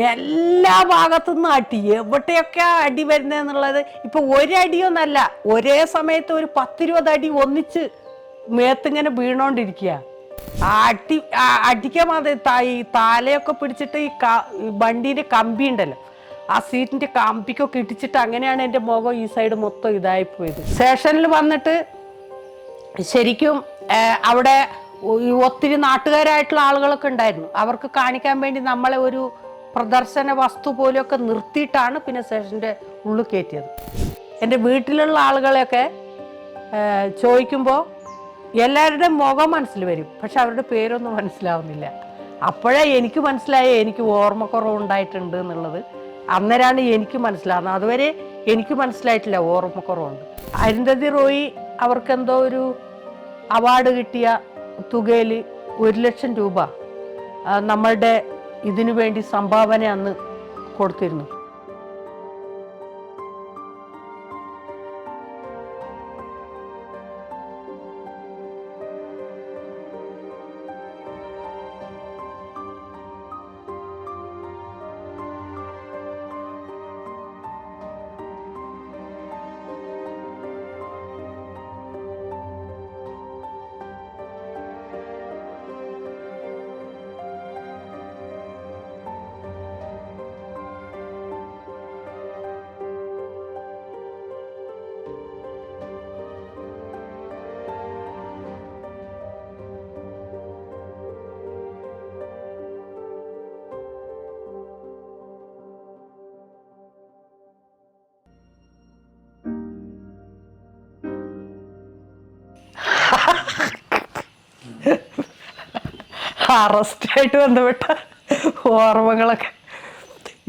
എല്ലാ ഭാഗത്തുനിന്നും അടി, എവിടെയൊക്കെ അടി വരുന്നതെന്നുള്ളത് ഇപ്പം ഒരടിയൊന്നല്ല, ഒരേ സമയത്ത് ഒരു 10-20 അടി ഒന്നിച്ച് മേത്തിങ്ങനെ വീണോണ്ടിരിക്കുക. അടിക്കാൻ മാത്രം ഈ താലയൊക്കെ പിടിച്ചിട്ട് ഈ വണ്ടീൻ്റെ കമ്പി ഉണ്ടല്ലോ, ആ സീറ്റിൻ്റെ കമ്പിക്കൊക്കെ ഇടിച്ചിട്ട് അങ്ങനെയാണ് എൻ്റെ മുഖം ഈ സൈഡ് മൊത്തം ഇതായിപ്പോയത്. സ്റ്റേഷനിൽ വന്നിട്ട് ശരിക്കും അവിടെ ഒത്തിരി നാട്ടുകാരായിട്ടുള്ള ആളുകളൊക്കെ ഉണ്ടായിരുന്നു. അവർക്ക് കാണിക്കാൻ വേണ്ടി നമ്മളെ ഒരു പ്രദർശന വസ്തു പോലെയൊക്കെ നിർത്തിയിട്ടാണ് പിന്നെ സ്റ്റേഷൻ്റെ ഉള്ളിൽ കയറ്റിയത്. എൻ്റെ വീട്ടിലുള്ള ആളുകളെയൊക്കെ ചോദിക്കുമ്പോൾ എല്ലാവരുടെയും മുഖം മനസ്സിൽ വരും, പക്ഷെ അവരുടെ പേരൊന്നും മനസ്സിലാവുന്നില്ല. അപ്പോഴേ എനിക്ക് മനസ്സിലായ എനിക്ക് ഓർമ്മക്കുറവുണ്ടായിട്ടുണ്ട് എന്നുള്ളത്. അന്നേരമാണ് എനിക്ക് മനസ്സിലാവുന്നത്. അതുവരെ എനിക്ക് മനസ്സിലായിട്ടില്ല ഓർമ്മക്കുറവുണ്ട്. അരുന്ധതി റോയി അവർക്കെന്തോ ഒരു അവാർഡ് കിട്ടിയ തുകയിൽ 1,00,000 രൂപ നമ്മളുടെ ഇതിനു വേണ്ടി സംഭാവന അന്ന് കൊടുത്തിരുന്നു. അറസ്റ്റായിട്ട് ബന്ധപ്പെട്ട ഓർമ്മകളൊക്കെ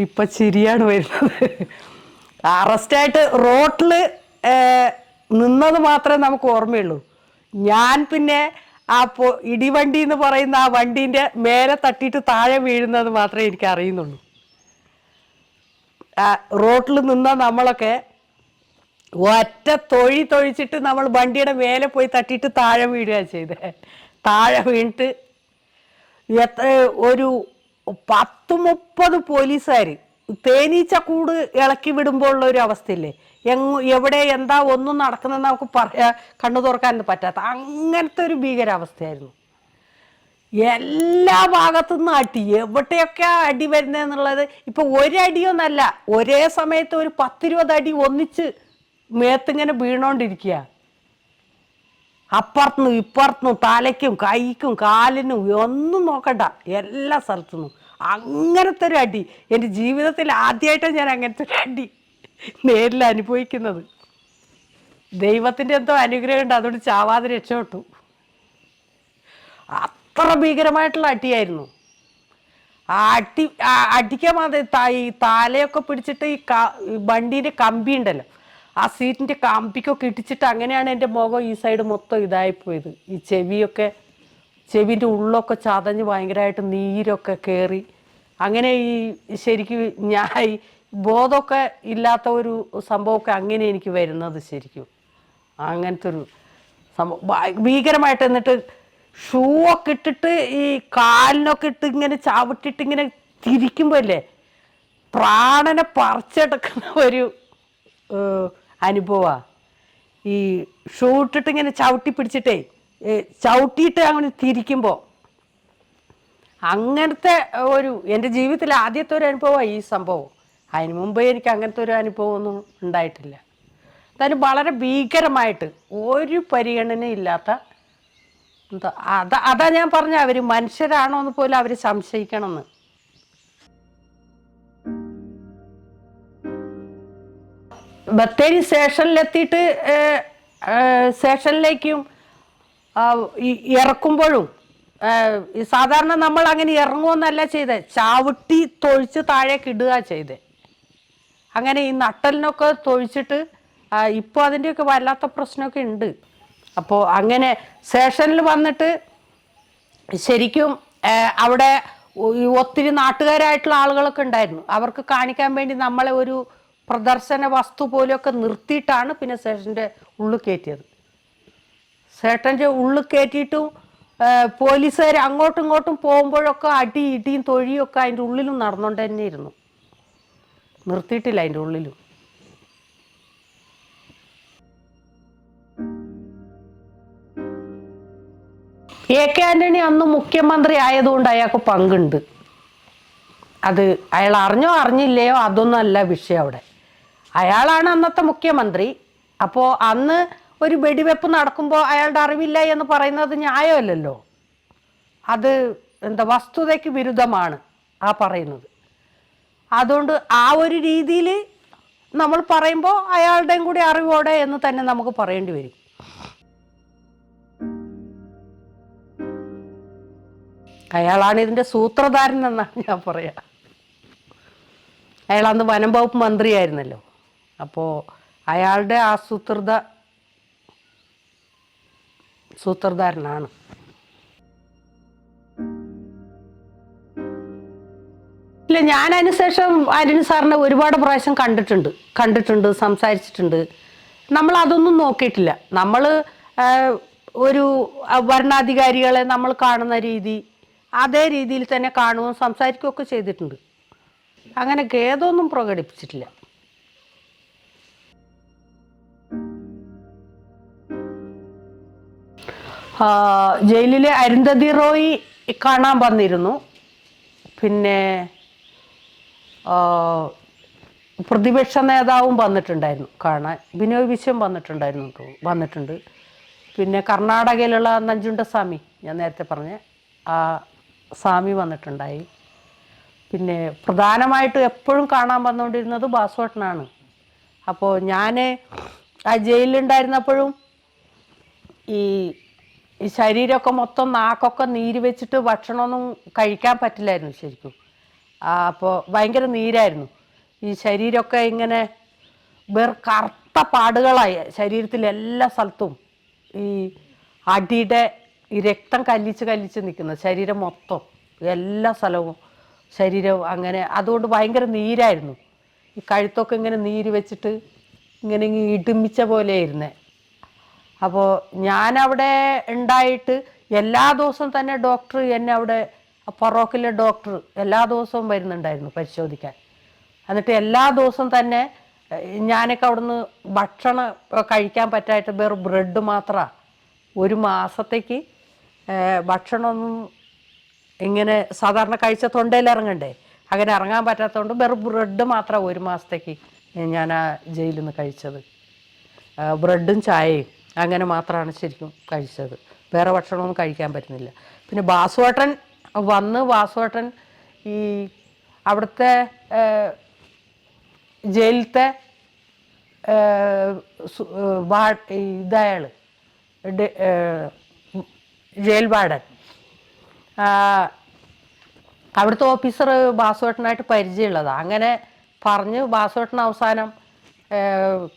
ഇപ്പം ചിരിയാണ് വരുന്നത്. അറസ്റ്റായിട്ട് റോട്ടിൽ നിന്നത് മാത്രമേ നമുക്ക് ഓർമ്മയുള്ളൂ. ഞാൻ പിന്നെ ആ ഇടിവണ്ടി എന്ന് പറയുന്ന ആ വണ്ടീൻ്റെ മേലെ തട്ടിയിട്ട് താഴെ വീഴുന്നത് മാത്രമേ എനിക്ക് അറിയുന്നുള്ളൂ. റോട്ടിൽ നിന്ന നമ്മളൊക്കെ ഒറ്റ തൊഴിച്ചിട്ട് നമ്മൾ വണ്ടിയുടെ മേലെ പോയി തട്ടിയിട്ട് താഴെ വീഴുക ചെയ്തേ. താഴെ വീണിട്ട് ഒരു 10-30 പോലീസുകാർ തേനീച്ചക്കൂട് ഇളക്കി വിടുമ്പോഴുള്ള ഒരു അവസ്ഥയില്ലേ, എവിടെ എന്താ ഒന്നും നടക്കുന്നതെന്ന് നമുക്ക് കണ്ണു തുറക്കാൻ പറ്റാത്ത അങ്ങനത്തെ ഒരു ഭീകരാവസ്ഥയായിരുന്നു. എല്ലാ ഭാഗത്തുനിന്നും അടി, എവിടെയൊക്കെ അടി വരുന്നതെന്നുള്ളത് ഇപ്പം ഒരടിയൊന്നല്ല, ഒരേ സമയത്ത് ഒരു 10-20 അടി ഒന്നിച്ച് മേത്തിങ്ങനെ വീണോണ്ടിരിക്കുക. അപ്പുറത്തുനിന്നും ഇപ്പുറത്തുനിന്നും തലയ്ക്കും കൈക്കും കാലിനും ഒന്നും നോക്കണ്ട, എല്ലാ സ്ഥലത്തുനിന്നും അങ്ങനത്തെ ഒരു അടി. എൻ്റെ ജീവിതത്തിൽ ആദ്യമായിട്ടാണ് ഞാൻ അങ്ങനത്തെ ഒരു അടി നേരിൽ അനുഭവിക്കുന്നത്. ദൈവത്തിൻ്റെ എന്തോ അനുഗ്രഹം ഉണ്ട്, അതുകൊണ്ട് ചാവാതെ രക്ഷപ്പെട്ടു. അത്ര ഭീകരമായിട്ടുള്ള അടിയായിരുന്നു. അടിക്കാൻ മാത്രം ഈ താലയൊക്കെ പിടിച്ചിട്ട് ഈ വണ്ടീൻ്റെ കമ്പി ഉണ്ടല്ലോ, ആ സീറ്റിൻ്റെ കമ്പിക്കൊക്കെ ഇടിച്ചിട്ട് അങ്ങനെയാണ് എൻ്റെ മുഖം ഈ സൈഡ് മൊത്തം ഇതായിപ്പോയത്. ഈ ചെവിൻ്റെ ഉള്ളൊക്കെ ചതഞ്ഞ് ഭയങ്കരമായിട്ട് നീരൊക്കെ കയറി അങ്ങനെ ഈ ശരിക്കും ഞാൻ ഈ ബോധമൊക്കെ ഇല്ലാത്ത ഒരു സംഭവമൊക്കെ അങ്ങനെ എനിക്ക് വരുന്നത് ശരിക്കും അങ്ങനത്തെ ഒരു സംഭവം ഭീകരമായിട്ട്. എന്നിട്ട് ഷൂ ഒക്കെ ഇട്ടിട്ട് ഈ കാലിനൊക്കെ ഇട്ട് ഇങ്ങനെ ചവിട്ടിട്ട് ഇങ്ങനെ തിരിക്കുമ്പോൾ അല്ലേ പ്രാണനെ പറിച്ചെടുക്കുന്ന ഒരു അനുഭവമാണ്. ഈ ഷൂ ഇട്ടിട്ട് ഇങ്ങനെ ചവിട്ടി പിടിച്ചിട്ടേ ചവിട്ടിയിട്ട് അങ്ങനെ തിരിക്കുമ്പോൾ അങ്ങനത്തെ ഒരു എൻ്റെ ജീവിതത്തിൽ ആദ്യത്തെ ഒരു അനുഭവമാണ് ഈ സംഭവം. അതിന് മുമ്പേ എനിക്ക് അങ്ങനത്തെ ഒരു അനുഭവമൊന്നും ഉണ്ടായിട്ടില്ല. എന്തായാലും വളരെ ഭീകരമായിട്ട് ഒരു പരിഗണനയില്ലാത്ത എന്താ അതാ ഞാൻ പറഞ്ഞ അവർ മനുഷ്യരാണോ എന്ന് പോലും അവർ സംശയിക്കണമെന്ന്. ബത്തേരി സ്റ്റേഷനിലെത്തിയിട്ട് സ്റ്റേഷനിലേക്കും ഇറക്കുമ്പോഴും സാധാരണ നമ്മൾ അങ്ങനെ ഇറങ്ങുമെന്നല്ല ചെയ്തത്, ചവിട്ടി തൊഴിച്ച് താഴേക്ക് ഇടുക ചെയ്തേ. അങ്ങനെ ഈ നട്ടലിനൊക്കെ തൊഴിച്ചിട്ട് ഇപ്പോൾ അതിൻ്റെയൊക്കെ വല്ലാത്ത പ്രശ്നമൊക്കെ ഉണ്ട്. അപ്പോൾ അങ്ങനെ സ്റ്റേഷനിൽ വന്നിട്ട് ശരിക്കും അവിടെ ഒത്തിരി നാട്ടുകാരായിട്ടുള്ള ആളുകളൊക്കെ ഉണ്ടായിരുന്നു. അവർക്ക് കാണിക്കാൻ വേണ്ടി നമ്മളെ ഒരു പ്രദർശന വസ്തു പോലെയൊക്കെ നിർത്തിയിട്ടാണ് പിന്നെ സ്റ്റേഷൻ്റെ ഉള്ളിൽ കയറ്റിയത്. സ്റ്റേഷൻ്റെ ഉള്ളിൽ കയറ്റിയിട്ടും പോലീസുകാർ അങ്ങോട്ടും ഇങ്ങോട്ടും പോകുമ്പോഴൊക്കെ അടി ഇടിയും തൊഴിയൊക്കെ അതിൻ്റെ ഉള്ളിലും നടന്നുകൊണ്ട് തന്നെ ഇരുന്നു, നിർത്തിയിട്ടില്ല അതിൻ്റെ ഉള്ളിലും. AK ആന്റണി അന്ന് മുഖ്യമന്ത്രി ആയതുകൊണ്ട് അയാൾക്ക് പങ്കുണ്ട്. അത് അയാൾ അറിഞ്ഞോ അറിഞ്ഞില്ലയോ അതൊന്നും അല്ല വിഷയം അവിടെ. അയാളാണ് അന്നത്തെ മുഖ്യമന്ത്രി. അപ്പോൾ അന്ന് ഒരു വെടിവെപ്പ് നടക്കുമ്പോൾ അയാളുടെ അറിവില്ല എന്ന് പറയുന്നത് ന്യായമല്ലല്ലോ. അത് വസ്തുതയ്ക്ക് വിരുദ്ധമാണ് ആ പറയുന്നത്. അതുകൊണ്ട് ആ ഒരു രീതിയിൽ നമ്മൾ പറയുമ്പോൾ അയാളുടെയും കൂടി അറിവോടെ എന്ന് തന്നെ നമുക്ക് പറയേണ്ടി വരും. അയാളാണ് ഇതിൻ്റെ സൂത്രധാരൻ എന്നാണ് ഞാൻ പറയാ. അയാൾ അന്ന് വനം വകുപ്പ് മന്ത്രിയായിരുന്നല്ലോ. അപ്പോൾ അയാളുടെ സൂത്രധാരനാണ്. ഇല്ല, ഞാൻ അതിനുശേഷം ആന്റണി സാറിനെ ഒരുപാട് പ്രാവശ്യം കണ്ടിട്ടുണ്ട്, സംസാരിച്ചിട്ടുണ്ട്. നമ്മൾ അതൊന്നും നോക്കിയിട്ടില്ല. നമ്മൾ ഒരു ഭരണാധികാരികളെ നമ്മൾ കാണുന്ന രീതി അതേ രീതിയിൽ തന്നെ കാണുകയും സംസാരിക്കുകയൊക്കെ ചെയ്തിട്ടുണ്ട്. അങ്ങനെ ഖേദമൊന്നും പ്രകടിപ്പിച്ചിട്ടില്ല. ജയിലിലെ അരുന്ധതി റോയ് കാണാൻ വന്നിരുന്നു. പിന്നെ പ്രതിപക്ഷ നേതാവും വന്നിട്ടുണ്ടായിരുന്നു കാണാൻ. ബിനോയ് വിശ്വം വന്നിട്ടുണ്ട്. പിന്നെ കർണാടകയിലുള്ള നഞ്ചുണ്ടസ്വാമി, ഞാൻ നേരത്തെ പറഞ്ഞ ആ സ്വാമി വന്നിട്ടുണ്ടായി. പിന്നെ പ്രധാനമായിട്ടും എപ്പോഴും കാണാൻ വന്നുകൊണ്ടിരുന്നത് ബാസുവേട്ടനാണ്. അപ്പോൾ ഞാൻ ആ ജയിലിലുണ്ടായിരുന്നപ്പോഴും ഈ ശരീരമൊക്കെ മൊത്തം നാക്കൊക്കെ നീര് വെച്ചിട്ട് ഭക്ഷണമൊന്നും കഴിക്കാൻ പറ്റില്ലായിരുന്നു ശരിക്കും. അപ്പോൾ ഭയങ്കര നീരായിരുന്നു. ഈ ശരീരമൊക്കെ ഇങ്ങനെ കറുത്ത പാടുകളായി ശരീരത്തിൽ എല്ലാ സ്ഥലത്തും. ഈ അടിയുടെ ഈ രക്തം കല്ലിച്ച് നിൽക്കുന്നത് ശരീരം മൊത്തം, എല്ലാ സ്ഥലവും ശരീരവും അങ്ങനെ. അതുകൊണ്ട് ഭയങ്കര നീരായിരുന്നു. ഈ കഴുത്തൊക്കെ ഇങ്ങനെ നീര് വെച്ചിട്ട് ഇങ്ങനെ ഇടുമിച്ച പോലെ ഇരുന്നേ. അപ്പോൾ ഞാനവിടെ ഉണ്ടായിട്ട് എല്ലാ ദിവസവും തന്നെ ഡോക്ടർ എന്നെ അവിടെ ഫറോക്കിലെ ഡോക്ടർ എല്ലാ ദിവസവും വരുന്നുണ്ടായിരുന്നു പരിശോധിക്കാൻ. എന്നിട്ട് എല്ലാ ദിവസവും തന്നെ ഞാനൊക്കെ അവിടുന്ന് ഭക്ഷണം കഴിക്കാൻ പറ്റായിട്ട് വേറെ ബ്രെഡ് മാത്രമാണ്. ഒരു മാസത്തേക്ക് ഭക്ഷണമൊന്നും ഇങ്ങനെ സാധാരണ കഴിച്ച തൊണ്ടയിൽ ഇറങ്ങണ്ടേ, അങ്ങനെ ഇറങ്ങാൻ പറ്റാത്തതുകൊണ്ട് വേറെ ബ്രെഡ് മാത്രമാണ് ഒരു മാസത്തേക്ക് ഞാൻ ആ ജയിലിൽ നിന്ന് കഴിച്ചത്. ബ്രെഡും ചായയും അങ്ങനെ മാത്രമാണ് ശരിക്കും കഴിച്ചത്. വേറെ ഭക്ഷണമൊന്നും കഴിക്കാൻ പറ്റുന്നില്ല. പിന്നെ ബാസുവേട്ടൻ ഈ അവിടുത്തെ ജയിലത്തെ ഇതയാൾ ജയിൽ വാർഡൻ, അവിടുത്തെ ഓഫീസർ ബാസുവേട്ടനായിട്ട് പരിചയമുള്ളതാണ്. അങ്ങനെ പറഞ്ഞ് ബാസുവേട്ടൻ അവസാനം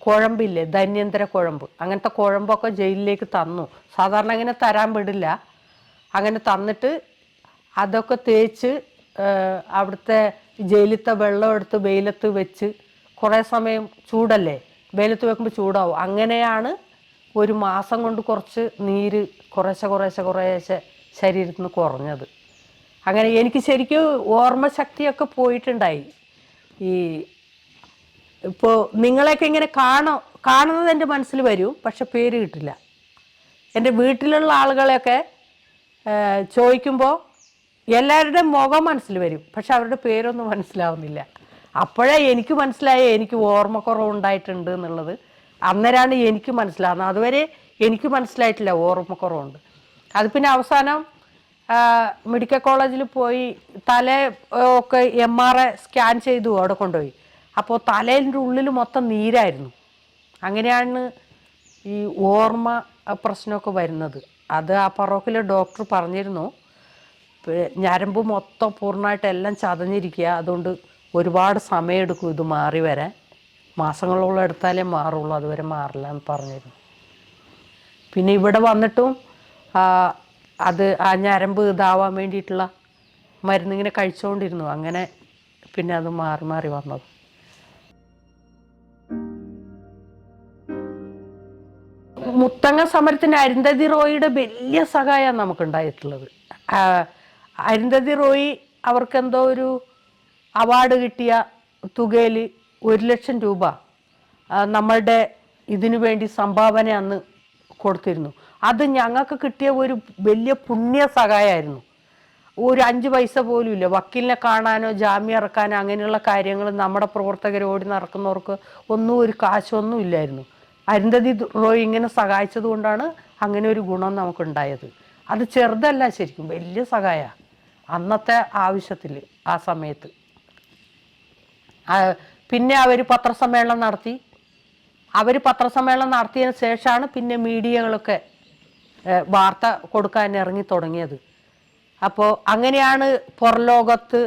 കുഴമ്പില്ലേ, ധന്യന്തര കുഴമ്പ്, അങ്ങനത്തെ കുഴമ്പൊക്കെ ജയിലിലേക്ക് തന്നു. സാധാരണ അങ്ങനെ തരാൻ വിടില്ല. അങ്ങനെ തന്നിട്ട് അതൊക്കെ തേച്ച് അവിടുത്തെ ജയിലത്തെ വെള്ളം എടുത്ത് വെയിലത്ത് വെച്ച് കുറേ സമയം, ചൂടല്ലേ, വെയിലത്ത് വെക്കുമ്പോൾ ചൂടാവും. അങ്ങനെയാണ് ഒരു മാസം കൊണ്ട് കുറച്ച് നീര് കുറേശ്ശെ ശരീരത്തിൽ നിന്ന് കുറഞ്ഞത്. അങ്ങനെ എനിക്ക് ശരിക്കും ഓർമ്മശക്തിയൊക്കെ പോയിട്ടുണ്ടായി. ഈ ഇപ്പോൾ നിങ്ങളെയൊക്കെ ഇങ്ങനെ കാണുന്നത് എൻ്റെ മനസ്സിൽ വരും, പക്ഷെ പേര് കിട്ടില്ല. എൻ്റെ വീട്ടിലുള്ള ആളുകളെയൊക്കെ ചോദിക്കുമ്പോൾ എല്ലാവരുടെയും മുഖം മനസ്സിൽ വരും, പക്ഷെ അവരുടെ പേരൊന്നും മനസ്സിലാവുന്നില്ല. അപ്പോഴേ എനിക്ക് മനസ്സിലായ എനിക്ക് ഓർമ്മക്കുറവുണ്ടായിട്ടുണ്ട് എന്നുള്ളത്. അന്നേരമാണ് എനിക്ക് മനസ്സിലാവുന്നത്. അതുവരെ എനിക്ക് മനസ്സിലായിട്ടില്ല ഓർമ്മക്കുറവുണ്ട്. അത് പിന്നെ അവസാനം മെഡിക്കൽ കോളേജിൽ പോയി തല ഒക്കെ MRI സ്കാൻ ചെയ്തു അവിടെ കൊണ്ടുപോയി. അപ്പോൾ തലേൻ്റെ ഉള്ളിൽ മൊത്തം നീരായിരുന്നു. അങ്ങനെയാണ് ഈ ഓർമ്മ പ്രശ്നമൊക്കെ വരുന്നത്. അത് ആ ഫറോക്കിലെ ഡോക്ടർ പറഞ്ഞിരുന്നു. ഞരമ്പ് മൊത്തം പൂർണ്ണമായിട്ട് എല്ലാം ചതഞ്ഞിരിക്കുക, അതുകൊണ്ട് ഒരുപാട് സമയമെടുക്കും ഇത് മാറി വരാൻ, മാസങ്ങളോളം എടുത്താലേ മാറുള്ളൂ, അതുവരെ മാറില്ല എന്ന് പറഞ്ഞിരുന്നു. പിന്നെ ഇവിടെ വന്നിട്ടും അത് ആ ഞരമ്പ് ഇതാവാൻ വേണ്ടിയിട്ടുള്ള മരുന്നിങ്ങനെ കഴിച്ചുകൊണ്ടിരുന്നു. അങ്ങനെ പിന്നെ അത് മാറി വന്നത്. മുത്തങ്ങ സമരത്തിന് അരുന്ധതി റോയിയുടെ വലിയ സഹായമാണ് നമുക്കുണ്ടായിട്ടുള്ളത്. അരുന്ധതി റോയി അവർക്കെന്തോ ഒരു അവാർഡ് കിട്ടിയ തുകയിൽ 1,00,000 രൂപ നമ്മളുടെ ഇതിനു വേണ്ടി സംഭാവന അന്ന് കൊടുത്തിരുന്നു. അത് ഞങ്ങൾക്ക് കിട്ടിയ ഒരു വലിയ പുണ്യ സഹായമായിരുന്നു. ഒരു 5 പൈസ പോലും ഇല്ല. വക്കീലിനെ കാണാനോ ജാമ്യം ഇറക്കാനോ അങ്ങനെയുള്ള കാര്യങ്ങൾ നമ്മുടെ പ്രവർത്തകർ ഓടി നടക്കുന്നവർക്ക് ഒന്നും ഒരു കാശൊന്നും ഇല്ലായിരുന്നു. അരുന്ധതി റോയ് ഇങ്ങനെ സഹായിച്ചത് കൊണ്ടാണ് അങ്ങനെ ഒരു ഗുണം നമുക്കുണ്ടായത്. അത് ചെറുതല്ല, ശരിക്കും വലിയ സഹായമാണ് അന്നത്തെ ആവശ്യത്തിൽ ആ സമയത്ത്. പിന്നെ അവർ പത്രസമ്മേളനം നടത്തി. നടത്തിയതിന് ശേഷമാണ് പിന്നെ മീഡിയകളൊക്കെ വാർത്ത കൊടുക്കാൻ ഇറങ്ങി തുടങ്ങിയത്. അപ്പോൾ അങ്ങനെയാണ് പുറലോകത്ത്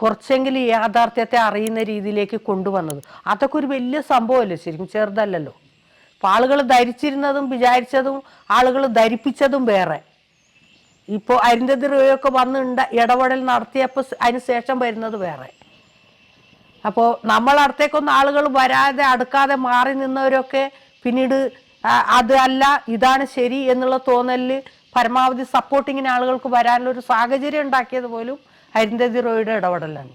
കുറച്ചെങ്കിലും യാഥാർത്ഥ്യത്തെ അറിയുന്ന രീതിയിലേക്ക് കൊണ്ടുവന്നത്. അതൊക്കെ ഒരു വലിയ സംഭവമല്ലേ, ശരിക്കും ചെറുതല്ലല്ലോ. അപ്പോൾ ആളുകൾ ധരിച്ചിരുന്നതും വിചാരിച്ചതും ആളുകൾ ധരിപ്പിച്ചതും വേറെ. ഇപ്പോൾ അരുന്ധതി റോയൊക്കെ വന്ന് ഇടപെടൽ നടത്തിയപ്പോൾ അതിന് ശേഷം വരുന്നത് വേറെ. അപ്പോൾ നമ്മളടുത്തേക്കൊന്നും ആളുകൾ വരാതെ അടുക്കാതെ മാറി നിന്നവരൊക്കെ പിന്നീട് അതല്ല ഇതാണ് ശരി എന്നുള്ള തോന്നലിൽ പരമാവധി സപ്പോർട്ടിങ്ങിന് ആളുകൾക്ക് വരാനുള്ള ഒരു സാഹചര്യം ഉണ്ടാക്കിയത് പോലും അരുന്ധതി റോയുടെ ഇടപെടലാണ്.